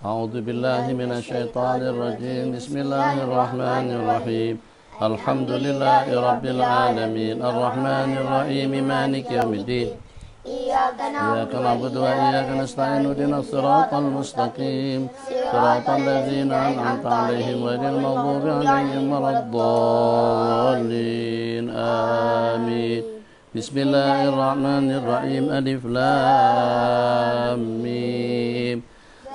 أعوذ بالله من الشيطان الرجيم. بسم الله الرحمن الرحيم. الحمد لله رب العالمين الرحمن الرحيم مالك يوم الدين إياك نعبد وإياك نستعين اهدنا الصراط المستقيم صراط الذين أنعمت عليهم غير المغضوب عليهم ولا الضالين آمين. بسم الله الرحمن الرحيم ألف لام ميم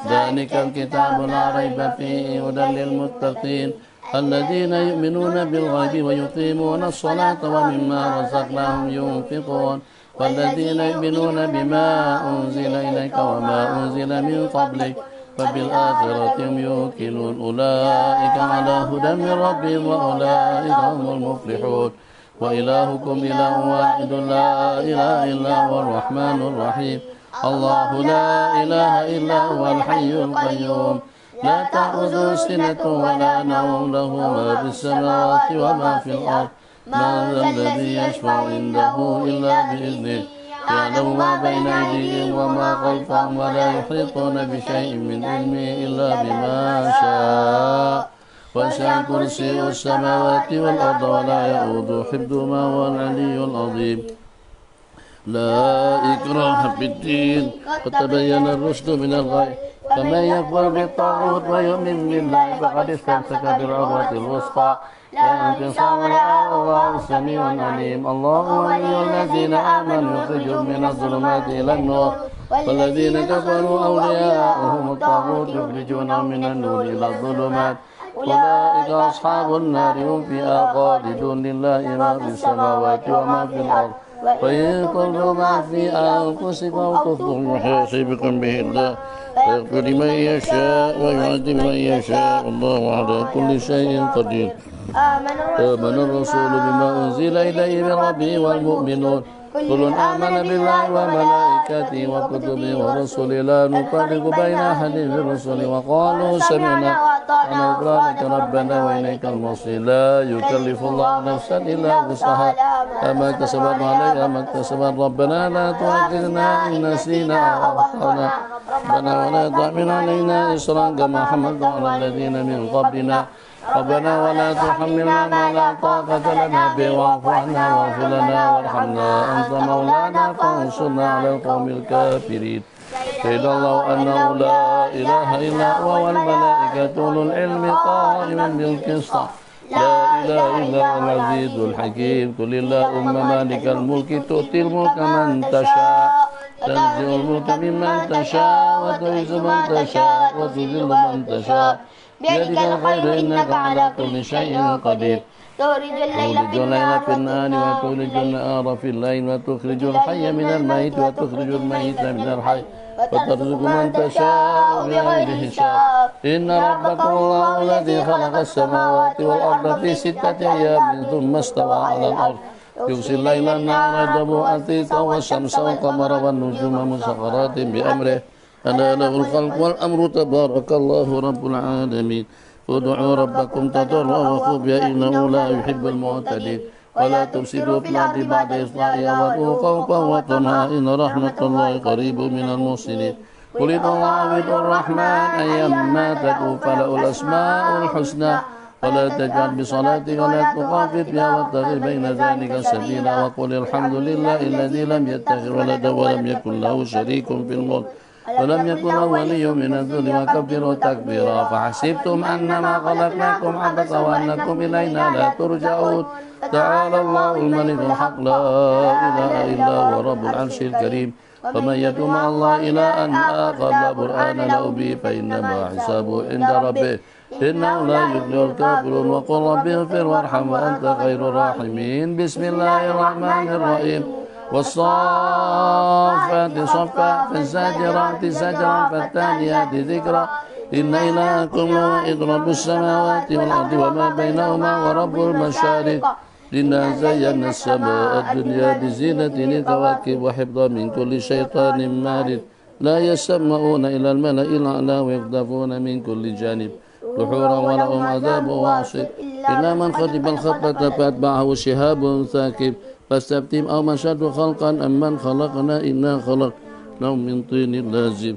ذلك الكتاب لا ريب فيه هدى للمتقين الذين يؤمنون بالغيب ويقيمون الصلاة ومما رزقناهم ينفقون والذين يؤمنون بما أنزل إليك وما أنزل من قبلك وبالآخرة هم يوقنون أولئك على هدى من ربهم وأولئك هم المفلحون. وإلهكم إله واحد لا إله إلا هو الرحمن الرحيم الله لا إله إلا هو الحي القيوم لا تأخذه سنة ولا نوم له ما في السماوات وما في الأرض ما ذا الذي يشفع عنده إلا بإذنه يعلم ما بين أيديهم وما خلفهم ولا يحيطون بشيء من علمه إلا بما شاء وسع كرسيه السماوات والأرض ولا يؤوده حفظهما وهو العلي العظيم. لا إكراه في الدين قد تبين الرشد من الغي فمن يكفر بالطاغوت ويؤمن بالله فقد استمسك بالعروة الوثقى لا انفصام لها والله سميع عليم. الله ولي الذين آمنوا يخرجهم من الظلمات إلى النور والذين كفروا أولياؤهم الطاغوت يخرجونهم من النور إلى الظلمات أولئك أصحاب النار هم فيها خالدون لله ما في السماوات وما في الأرض وإن كنتم ما في أنفسكم تخفوا يحاسبكم به الله فيغفر لمن يشاء ويعذب من يشاء والله على كل شيء قدير. آمن الرسول بما أنزل إليه من ربه والمؤمنون كل آمن بالله وملائكته وكتبه ورسله لا نفرق بين أحد من الرسل وقالوا سمعنا وأطعنا غفرانك ربنا وإليك المصير. لا يكلف الله نفسا إلا وسعها ما كسبت عليها ما كسبت ربنا لا تؤاخذنا إن نسينا أو أخطأنا ربنا ولا تحمل علينا إصرا كما حملته على الذين من قبلنا ربنا ولا تحملنا ما لا طاقة لنا به واعف عنا واغفر لنا وارحمنا أنت مولانا فانصرنا على القوم الكافرين. شهد الله أنه لا إله إلا هو والملائكة أولو العلم قائما بالقسط لا إله إلا هو العزيز الحكيم. قل اللهم مالك الملك تؤتي الملك من تشاء تنزع الملك ممن تشاء وتعز من تشاء وتذل من تشاء بيدك الخير إنك على كل شيء قدير. تولج الليل في النهار وتولج النهار في الليل وتخرج الحي من الميت وتخرج الميت من الحي وترزق من تشاء بغير حساب. إن ربكم الله الذي خلق السماوات والأرض في 6 أيام ثم استوى على الأرض يغشي الليل النهار يطلبه حثيثا والشمس والقمر والنجوم مسخرات بأمره ألا له الخلق والأمر تبارك الله رب العالمين. ادعوا ربكم تضرعا وخفيا إنه لا يحب المعتدين ولا تفسدوا في الأرض بعد إصلاحها وادعوه خوفا وطمعا إن رحمة الله قريب من المحسنين. قل ادعوا الله وادعوا الرحمن أيما تدعوا فله الأسماء الحسنى ولا تجعل بصلاتك ولا تخافت بها وابتغ بين ذلك سبيلا وقل الحمد لله الذي لم يتخذ ولدا ولم يكن له شريك في الملك ولم يكن له ولي من الذل وكبره تكبيرا. فحسبتم أنما خلقناكم عبثا وأنكم إلينا لا ترجعون. تعالى الله الملك الحق لا إله إلا هو رب العرش الكريم. فمن يدعو مع الله إلها آخر لا برهان له به فإنما حسابه عند ربه إنه لا يفلح الكافرون. وقل رب اغفر وارحم وأنت خير الراحمين. بسم الله الرحمن الرحيم. والصافات صفا فالزاجرات زجرا فالتاليات ذكرا إن إلهكم لواحد رب السماوات والأرض وما بينهما ورب المشارق إنا زينا السماء الدنيا بزينة الكواكب وحفظا من كل شيطان مارد لا يسمعون إلى الملأ الأعلى ويقذفون من كل جانب دحورا ولهم عذاب واصب إلا من خطب الخطبة فأتبعه شهاب ثاقب فاستفتهم أو مشد خلقا أم من خلقنا إنا خلقناهم من طين لازب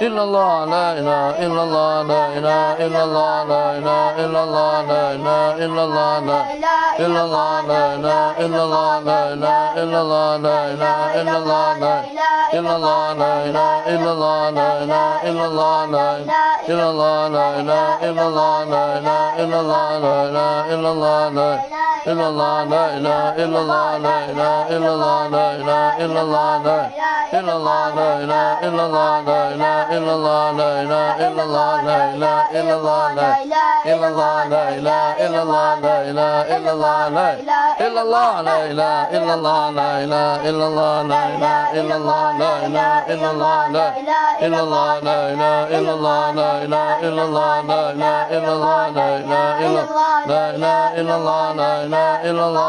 illallah, la ilaha illallah, la ilaha illallah, la ilaha illallah, la ilaha illallah, la ilaha illallah, la ilaha illallah, la ilaha illallah, la ilaha illallah, la ilaha illallah, la ilaha illallah, la ilaha illallah, la ilaha illallah, la ilaha illallah, la ilaha illallah, la ilaha illallah, la illallah, la ilaha illallah, la ilaha illallah, la ilaha illallah, la illallah, la ilaha illallah, la ilaha illallah, la ilaha illallah, la ilaha illallah, la illallah, la ilaha illallah, la ilaha illallah, la illallah, la ilaha illallah, la ilaha illallah, la ilaha illallah, la ilaha illallah, la illallah, la ilaha illallah, la ilaha illallah, la ilaha illallah, la ilaha illallah, la ilaha illallah, la ilaha illallah, la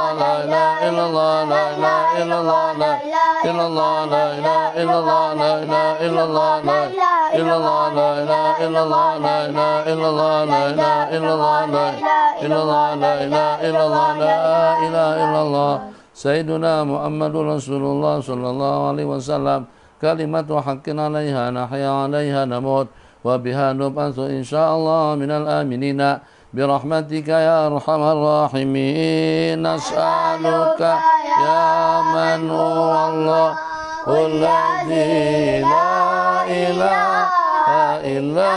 ilaha illallah, la ilaha illallah, la illallah, la ilaha illallah, la ilaha illallah, la illallah, la ilaha illallah, la ilaha illallah, la ilaha illallah, la illallah, la ilaha illallah, la ilaha illallah. Sayyiduna Muhammadur Rasulullah sallallahu alaihi wasallam. Kalimatu haqqin 'alaiha nahya 'alaiha namut wa biha nub'atsu insyaallah minal aminina birahmatika ya arhamar rahimin. Nas'aluka ya man huwallahu alladzi la ilaha illa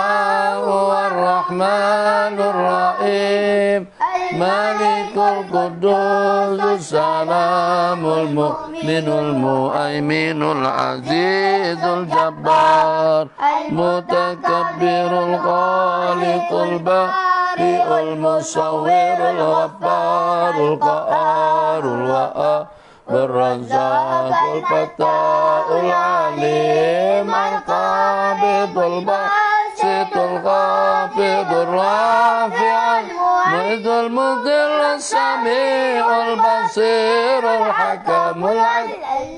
huwar rahmanur rahim. Malikul Quddus Salamul Mu'minul Mu'aiminul Azizul Jabbar Mutakabbirul Khaliqul Bari'ul Musawwirul Ghabbarul Qaharul Wa'abur Razzaqul Fatahul Alim Al-Qabidul Basitul Qabidur Rafi'al Mu'izul Mudhil Sami'ul Basirul Hakamul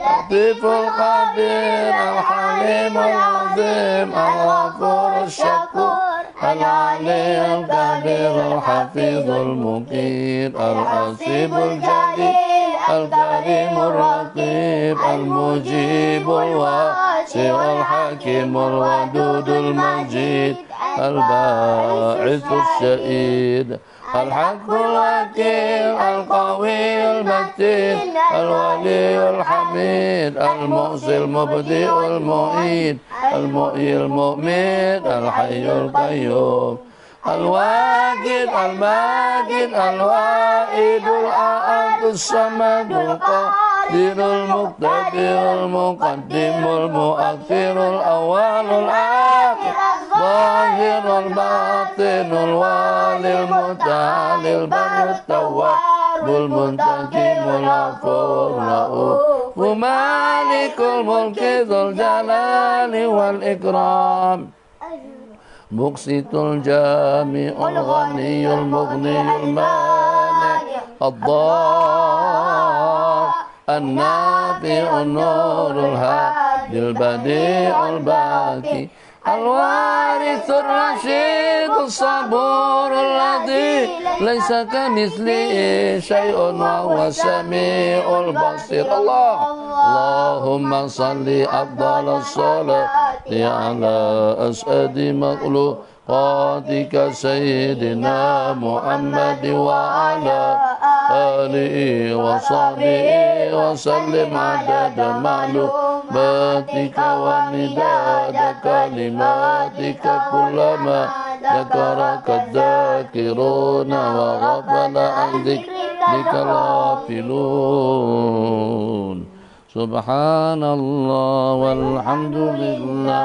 Latiful Khabir Al-Halimul Azim Al-Ghafurul Syakur Al-Aliyul Kabir Al-Hafizul Muqir Al-Asibul Jalil Al-Karimul Raqib Al-Mujibul Wasi'ul Hakimul Wadudul Majid Al-Ba'ithul Syahid Al-Haqqul Wakil Al-Qawiyul Matin Al-Waliyul Hamid Al-Mu'sil Mubdi'ul Mu'id Al-Mu'il Mu'mid Al-Hayyul Qayyum Al-Wajid Al-Majid Al-Wa'idul A'adus Samadul Qadirul Muqtadirul Muqaddimul Mu'akhirul Awalul Akhir Zahirul Batinul Walil Muta'alil Barut Tawwabul Muntakimul Afur Ra'uf Malikul Mulki Dzul Jalali wal Ikram Muqsitul Jami'ul Ghaniyul Mughniyul Mani' Ad-Dhar An-Nafi'un Nurul Hadil Badi'ul Baqi Al-Warithur Rasyidus Saburul Ladzi Laisa kamitslihi syai'un wa huwa sami'ul basir. Allahumma salli afdalas salati ala as'adi makhluqatika sayyidina Muhammad wa ala alihi wa sahbihi wa sallim adada ma'lumatika wa midada kalimatika kullama dzakaraka dzakiruna wa ghafala an dzikrika ghafilun. Subhanallah walhamdulillah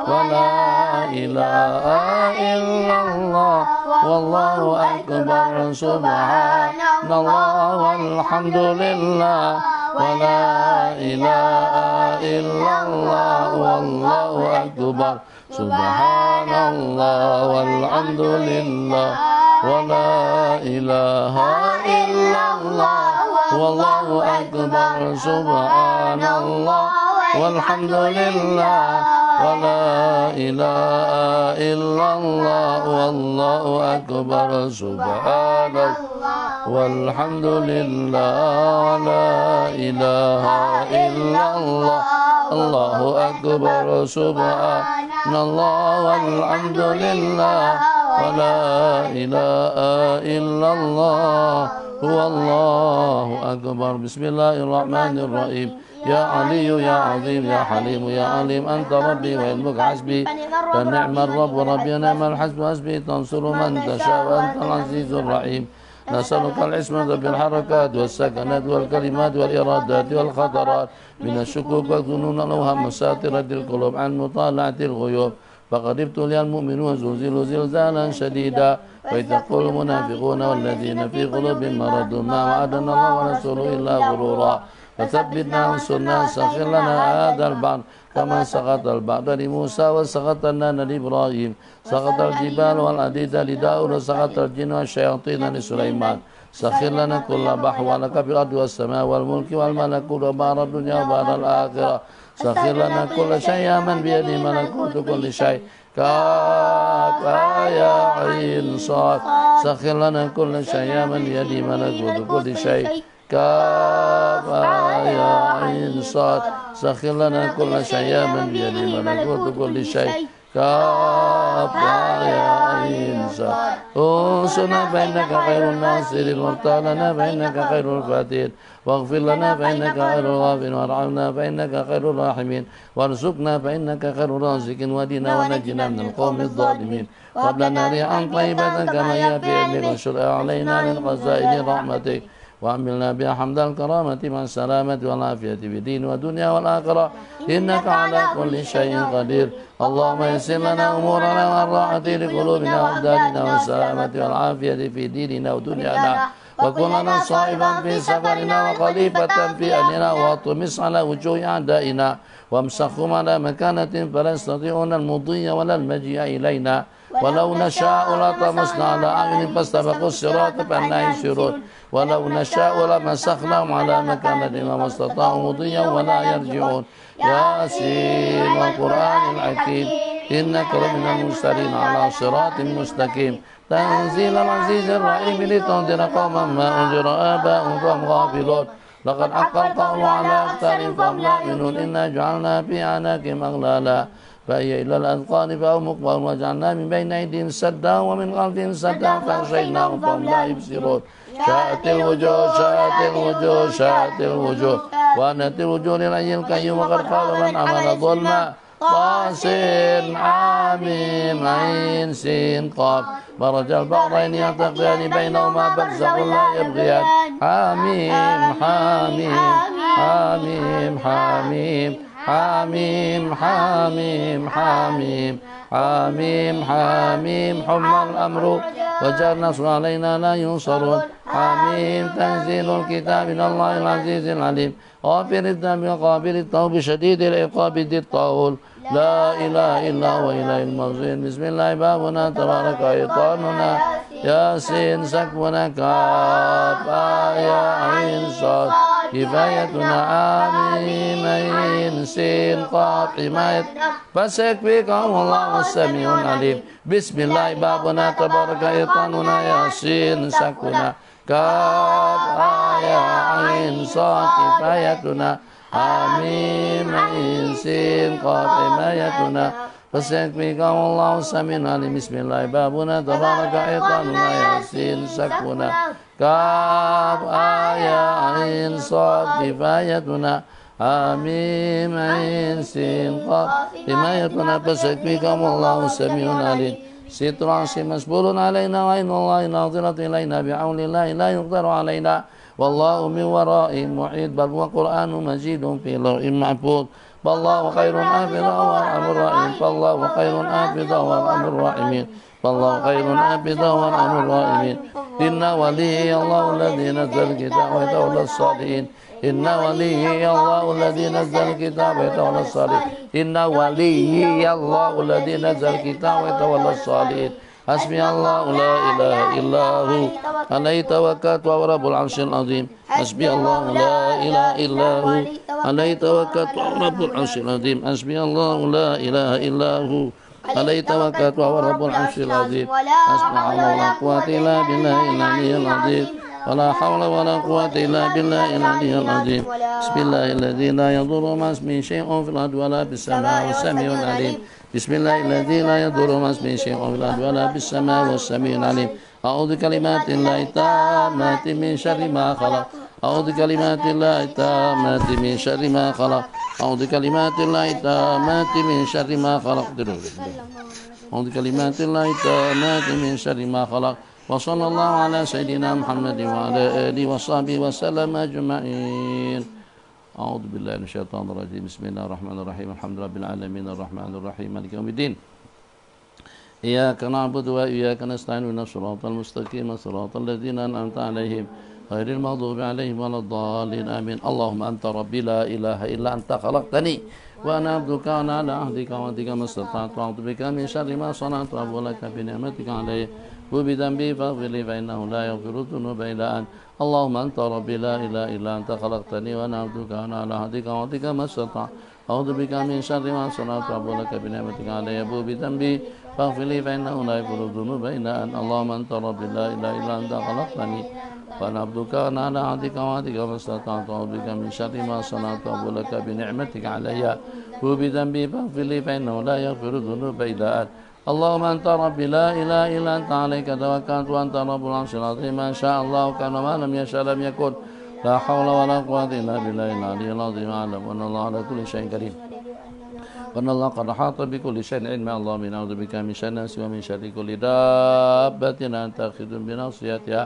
wa la ilaha illallah wallahu akbar. Subhanallah walhamdulillah wa la ilaha illallah wallahu akbar. Subhanallah walhamdulillah wa la ilaha illallah wallahu akbar. Subhanallah walhamdulillah wa la ilaha illallah wallahu akbar. Subhanallah walhamdulillah wa la ilaha illallah Allahu akbar, subhanallah walhamdulillah wa la ilaha illallah wallahu akbar. Bismillahirrahmanirrahim. Ya Aliyu ya Azim ya Halim ya Alim anta rabbi wa ilmuka hasbi fa ni'mar rabb rabbi ni'mal hasbu hasbi tansuru man tasha wa antal azizur rahim. نسألك العصمة بالحركات والسكنات والكلمات والإرادات والخطرات من الشكوك والظنون والأوهام وساترة القلوب عن مطالعة الغيوب. فقد ابتلي المؤمنون زلزلوا زلزالا شديدا وإذ يقول المنافقون والذين في قلوبهم مرض ما وعدنا الله ورسوله إلا غرورا. فثبتنا وانصرنا سخر لنا هذا البحر كما سقط البحر لموسى وسقط النار لإبراهيم سقط الجبال والحديد لداود وسقط الجن والشياطين لسليمان. سخر لنا كل بحر ولك في الأرض والسماء والملك والملكوت وبحر الدنيا وبحر الآخرة. سخر لنا كل شيء من بيده ملكوت كل شيء كاف يا عين صاد. سخر لنا كل شيء من بيده ملكوت كل شيء كاف يا عين صاد. سخر لنا كل شيء من بيده ملكوت كل شيء كاف يا عين صاد. انصرنا فإنك خير الناصرين وافتح لنا فإنك خير الفاتحين واغفر لنا فإنك خير الغافرين وارحمنا فإنك خير الراحمين وارزقنا فإنك خير الرازقين واهدنا ونجنا من القوم الظالمين. وهب لنا ريحا طيبة كما هي في علمك وانشر علينا من خزائن رحمتك وعملنا بها حمد الكرامة مع السلامة والعافية في الدين والدنيا والآخرة إنك على كل شيء قدير. اللهم يسر لنا أمورنا والراحة لقلوبنا وأبداننا والسلامة والعافية في ديننا ودنيانا وكن لنا صائبا في سفرنا وخليفة في أهلنا واطمس على وجوه أعدائنا وامسخهم على مكانة فلا يستطيعون المضي ولا المجيء إلينا. ولو نشاء لطمسنا على أعين فاستبقوا الصراط فأنا يبصرون. ولو نشاء لمسخناهم على مكانتهم وما استطاعوا مضيا ولا يرجعون. ياسين والقرآن الحكيم إنك لمن المرسلين على صراط مستقيم. تنزيل العزيز الرحيم لتنذر قوما ما أنذر آباؤهم فهم غافلون. لقد حق القول على أكثرهم فهم لا يؤمنون. إنا جعلنا في أعناقهم أغلالا فهي إلى الأذقان فهم مقمحون وجعلنا من بين أيديهم سدا ومن خلفهم سدا فأغشيناهم فهم لا يبصرون. شاءت الوجوه شاءت الوجوه شاءت الوجوه وأنت الوجوه للحي القيوم وقد خاب من عمل ظلما. طاسين حاميم عين سين قاف مرج البحرين يلتقيان بينهما برزخ لا يبغيان. حميم حميم حميم حميم حميم حميم حميم حميم حميم حمى الأمر وجاء النصر علينا لا ينصرون. حميم تنزيل الكتاب من الله العزيز العليم غافر الذنب وقابل التوب شديد العقاب ذي الطول لا إله إلا هو إليه المصير. بسم الله بابنا تبارك شيطاننا ياسين سكبنا كاف يا عين صاد كفايتنا آمين عين سين قاف حماية فسيكفيكهم الله السميع العليم. بسم الله بابنا تبارك شيطاننا ياسين سكبنا كاف يا عين صاد كفايتنا آمين عين سين قاف حمايتنا فسيكفيكهم الله السميع العليم. بسم الله بابنا تبارك شيطاننا ياسين سكبنا كاف يا عين صاد كفايتنا آمين عين سين قاف حمايتنا فسيكفيكهم الله السميع العليم. ستر عرش مسبول علينا وعين الله ناظرة إلينا بعون الله لا يقدر علينا والله من ورائهم محيط. بل هو قرآن مجيد في لوح محفوظ فالله خير حافظا وأرحم الراحمين. فالله خير حافظا وأرحم الراحمين. فالله خير حافظا وأرحم الراحمين. إن ولي الله الذي نزل الكتاب ويتولى الصالحين. إن ولي الله الذي نزل الكتاب ويتولى الصالحين. إن ولي الله الذي نزل الكتاب ويتولى الصالحين. حسبي الله لا إله إلا هو عليه توكلت وهو رب العرش العظيم. حسبي الله لا إله إلا هو عليه توكلت وهو رب العرش العظيم. حسبي الله لا إله إلا هو عليه توكلت وهو رب العرش العظيم. حسبي الله لا قوة إلا بالله العلي العظيم. ولا حول ولا قوة إلا بالله العلي العظيم بسم الله الذي لا يضر مع اسمه شيء في الأرض ولا في السماء والسميع العليم بسم الله الذي لا يضر مع اسمه شيء في الأرض ولا في السماء والسميع العليم أعوذ كلمات الله التامات من شر ما خلق أعوذ كلمات الله التامات من شر ما خلق أعوذ كلمات الله التامات من شر ما خلق أعوذ كلمات الله التامات من شر ما خلق وصلى الله على سيدنا محمد وعلى آله وصحبه وسلم أجمعين أعوذ بالله من الشيطان الرجيم بسم الله الرحمن الرحيم الحمد لله رب العالمين الرحمن الرحيم مالك يوم الدين إياك نعبد وإياك نستعين اهدنا الصراط المستقيم صراط الذين أنعمت عليهم غير المغضوب عليهم ولا الضالين آمين اللهم أنت ربي لا إله إلا أنت خلقتني وأنا عبدك وأنا على عهدك ووعدك ما استطعت وأعوذ بك من شر ما صنعت وأبو لك بنعمتك علي وبذنبي فاغفر لي فإنه لا يغفر الذنوب إلا أنت اللهم أنت ربي لا إله إلا أنت خلقتني وأنا عبدك وأنا على عهدك ووعدك ما استطعت أعوذ بك من شر ما صنعت وأبو لك بنعمتك علي أبو بذنبي فاغفر لي فإنه لا يغفر الذنوب إلا أنت اللهم أنت ربي لا إله إلا أنت خلقتني وأنا عبدك وأنا على عهدك ووعدك ما استطعت أعوذ بك من شر ما صنعت وأبو لك بنعمتك علي وبذنبي فاغفر لي فإنه لا يغفر الذنوب إلا أنت اللهم أنت ربي لا إله إلا أنت عليك توكلت وأنت رب العرش العظيم ما شاء الله كان وما لم يشاء لم يكن لا حول ولا قوة إلا بالله العلي العظيم أعلم وأن الله على كل شيء قدير وأن الله قد أحاط بكل شيء علما اللهم نعوذ بك من شر الناس ومن شر كل دابة أنت آخذ بناصيتها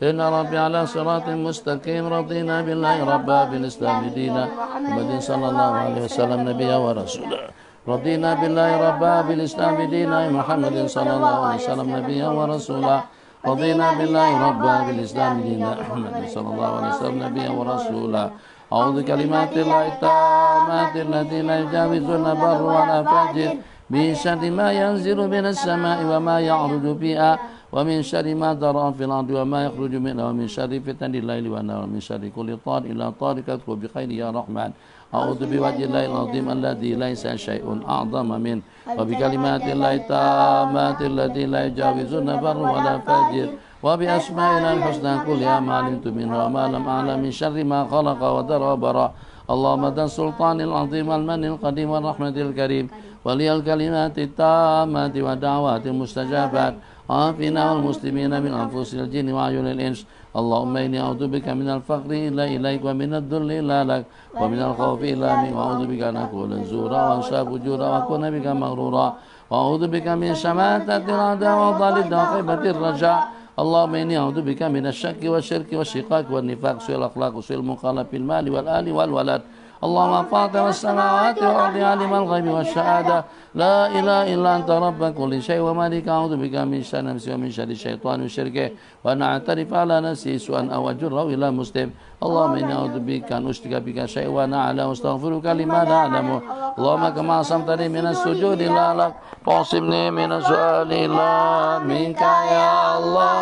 إن ربي على صراط مستقيم رضينا بالله ربا بالإسلام دينا محمد صلى الله عليه وسلم نبيا ورسولا رضينا بالله ربا بالإسلام دينا محمد صلى الله عليه وسلم نبيا ورسولا رضينا بالله ربا بالإسلام دينا محمد صلى الله عليه وسلم نبيا ورسولا أعوذ كلمات الله التامات التي لا يجاوزن بر ولا فاجر من شر ما ينزل من السماء وما يعرج فيها ومن شر ما ذرأ في الأرض وما يخرج منها ومن شر فتن الليل والنهار ومن شر كل طار إلى طارق تدخل بخير يا رحمن أعوذ بوجه الله العظيم الذي ليس شيء أعظم منه وبكلمات الله التامات التي لا يجاوزن بر ولا فاجر وبأسمائنا الحسنى كلها ما علمت منها وما لم أعلم من شر ما خلق وذر وبرأ اللهم ذا السلطان العظيم المن القديم والرحمة الكريم ولي الكلمات التامات ودعوات المستجابات عافنا والمسلمين من أنفس الجن وعيون الإنس اللهم إني أعوذ بك من الفقر إلا إليك ومن الذل إلا لك ومن الخوف إلا منك وأعوذ بك أن أكون زورا وأنسى فجورا وأكون بك مغرورا وأعوذ بك من شماتة الأعداء وضلال وخيبة الرجاء اللهم إني أعوذ بك من الشك والشرك والشقاق والنفاق سوء الأخلاق وسوء المخالفة في المال والآل والولد اللهم فاطر السماوات والأرض عالم الغيب والشهادة لا إله إلا أنت رب كل شيء ومالك أعوذ بك من شر نفسي ومن شر الشيطان وشركه وأن أعترف على نفسي سوءا أو أجره إلى مسلم اللهم إني أعوذ بك أن أشرك بك شيء وأنا أعلم واستغفرك لما لا أعلم اللهم كما عصمتني من السجود لا لك فاعصمني من السؤال لا منك يا الله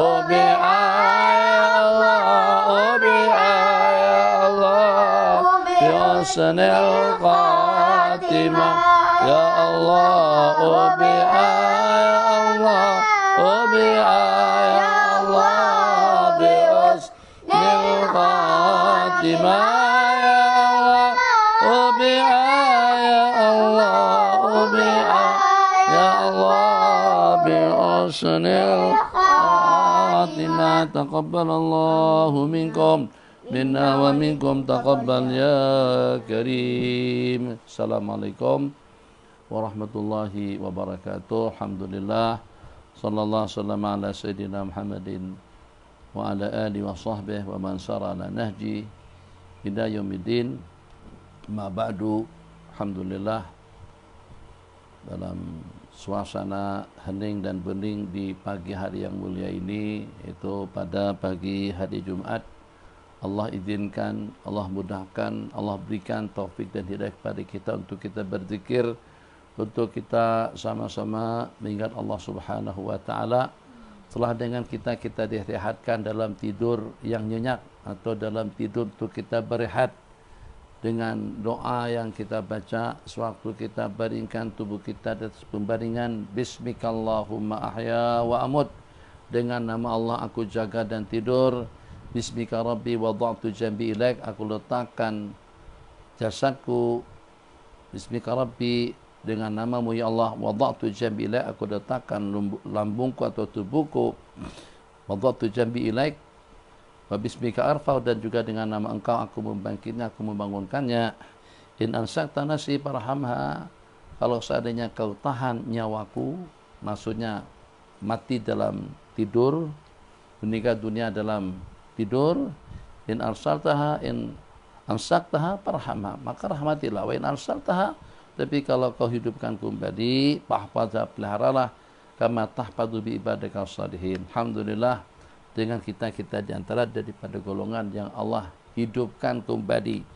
وبآية الله وبآية الله بحسن الخاتمة يا الله وبآية الله وبآية الله بحسن الخاتمة يا الله وبآية الله وبآية الله بحسن الخاتمة تقبل الله منكم منا ومنكم تقبل يا كريم Assalamualaikum warahmatullahi wabarakatuh Alhamdulillah Sallallahu sallam ala Sayyidina Muhammadin wa ala alihi wa sahbihi wa man sara ala nahji ila yaumiddin ma ba'du Alhamdulillah dalam suasana hening dan bening di pagi hari yang mulia ini yaitu pada pagi hari Jumat Allah izinkan, Allah mudahkan, Allah berikan taufik dan hidayah kepada kita untuk kita berzikir, untuk kita sama-sama mengingat Allah Subhanahu wa taala. Setelah dengan kita direhatkan dalam tidur yang nyenyak atau dalam tidur untuk kita berehat dengan doa yang kita baca sewaktu kita baringkan tubuh kita di atas pembaringan bismikallahumma ahya wa amut dengan nama Allah aku jaga dan tidur. Bismika Rabbi wada'tu jambi ilaik, aku letakkan jasadku. Bismika Rabbi, dengan namamu ya Allah, wada'tu jambi ilaik, aku letakkan lambungku atau tubuhku. Wada'tu jambi ilaik, wa bismika arfa'u, dan juga dengan nama engkau aku membangkitnya, aku membangunkannya. In ansakta nafsi farhamha, kalau seandainya kau tahan nyawaku, maksudnya mati dalam tidur, meninggal dunia dalam tidur. In arsaltaha, in amsaktaha farhamha, maka rahmatilah. Wa in arsaltaha, tapi kalau kau hidupkan kembali, fahfadha, peliharalah, kama tahfadhu bi ibadika shalihin. Alhamdulillah, dengan kita di antara daripada golongan yang Allah hidupkan kembali.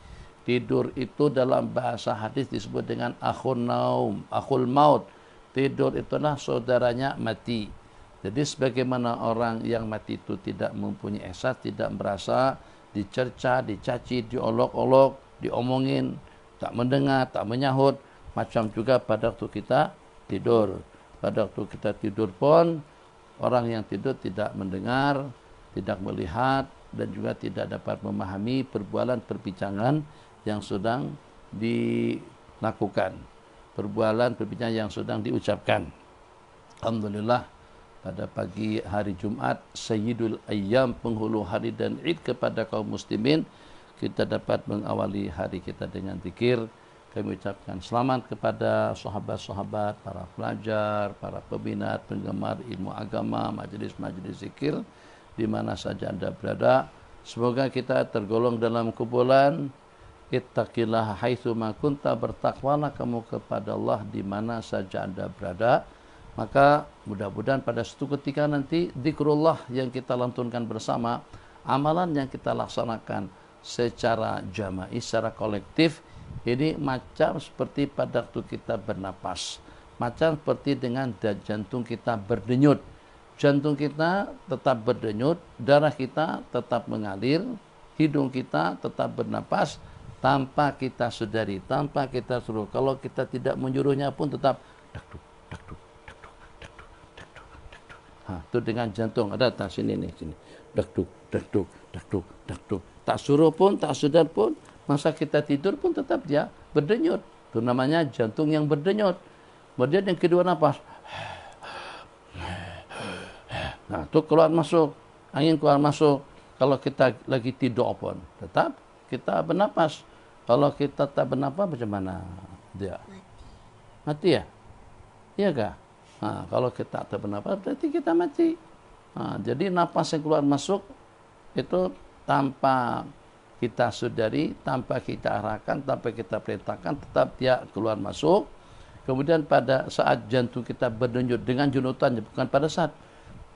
Tidur itu dalam bahasa hadis disebut dengan akhun naum, akhul maut. Tidur itulah saudaranya mati. Jadi sebagaimana orang yang mati itu tidak mempunyai ihsas, tidak merasa, dicerca, dicaci, diolok-olok, diomongin, tak mendengar, tak menyahut, macam juga pada waktu kita tidur. Pada waktu kita tidur pun, orang yang tidur tidak mendengar, tidak melihat, dan juga tidak dapat memahami perbualan perbincangan yang sedang dilakukan, perbualan perbincangan yang sedang diucapkan. Alhamdulillah, pada pagi hari Jumat, Sayyidul Ayyam, penghulu hari dan Id kepada kaum muslimin, kita dapat mengawali hari kita dengan zikir. Kami ucapkan selamat kepada sahabat-sahabat, para pelajar, para peminat, penggemar ilmu agama, majelis-majelis zikir, di mana saja Anda berada. Semoga kita tergolong dalam kumpulan ittaqillaha haitsu ma kunta, bertakwalah kamu kepada Allah di mana saja Anda berada. Maka mudah-mudahan pada suatu ketika nanti zikrullah yang kita lantunkan bersama, amalan yang kita laksanakan secara jama'i, secara kolektif, ini macam seperti pada waktu kita bernapas, macam seperti dengan jantung kita berdenyut. Jantung kita tetap berdenyut, darah kita tetap mengalir, hidung kita tetap bernapas tanpa kita sadari, tanpa kita suruh. Kalau kita tidak menyuruhnya pun tetap dakduk, dakduk, dakduk, dakduk, dakduk, dakduk. Itu dengan jantung. Ada tak sini nih, sini. Dakduk, dakduk, dakduk, dakduk. Tak suruh pun, tak sadar pun, masa kita tidur pun tetap dia berdenyut. Itu namanya jantung yang berdenyut. Kemudian yang kedua napas. Nah, itu keluar masuk, angin keluar masuk. Kalau kita lagi tidur pun tetap kita bernapas. Kalau kita tak bernapas macam mana dia? Mati ya? Iya kah? Nah, kalau kita tak bernapas berarti kita mati. Nah, jadi napas yang keluar masuk itu tanpa kita sadari, tanpa kita arahkan, tanpa kita perintahkan, tetap dia keluar masuk. Kemudian pada saat jantung kita berdenyut dengan junutannya, bukan pada saat,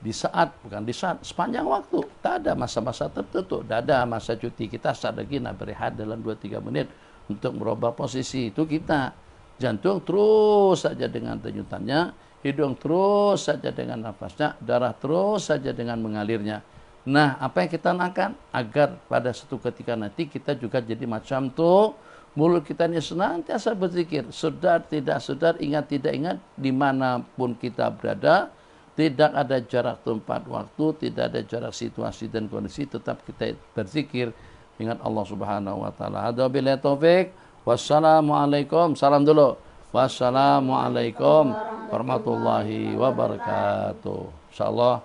di saat, bukan di saat, sepanjang waktu. Tak ada masa-masa tertentu, tak ada masa cuti. Kita saat lagi nak berehat dalam 2-3 menit untuk merubah posisi. Itu kita. Jantung terus saja dengan denyutannya, hidung terus saja dengan nafasnya, darah terus saja dengan mengalirnya. Nah, apa yang kita nakkan? Agar pada suatu ketika nanti kita juga jadi macam tu, mulut kita ini senantiasa berzikir. Sedar, tidak sedar, ingat, tidak ingat, dimanapun kita berada, tidak ada jarak tempat waktu, tidak ada jarak situasi dan kondisi, tetap kita berzikir, ingat Allah Subhanahu wa taala. Hada billahi taufik. Wassalamualaikum. Salam dulu. Wassalamualaikum warahmatullahi wabarakatuh. Insyaallah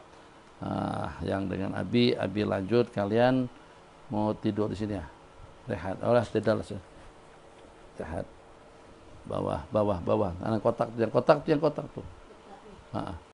yang dengan Abi lanjut, kalian mau tidur di sini ya. Rehat. Olah tidak lah. Rehat. Bawah. Anak kotak, yang kotak tuh.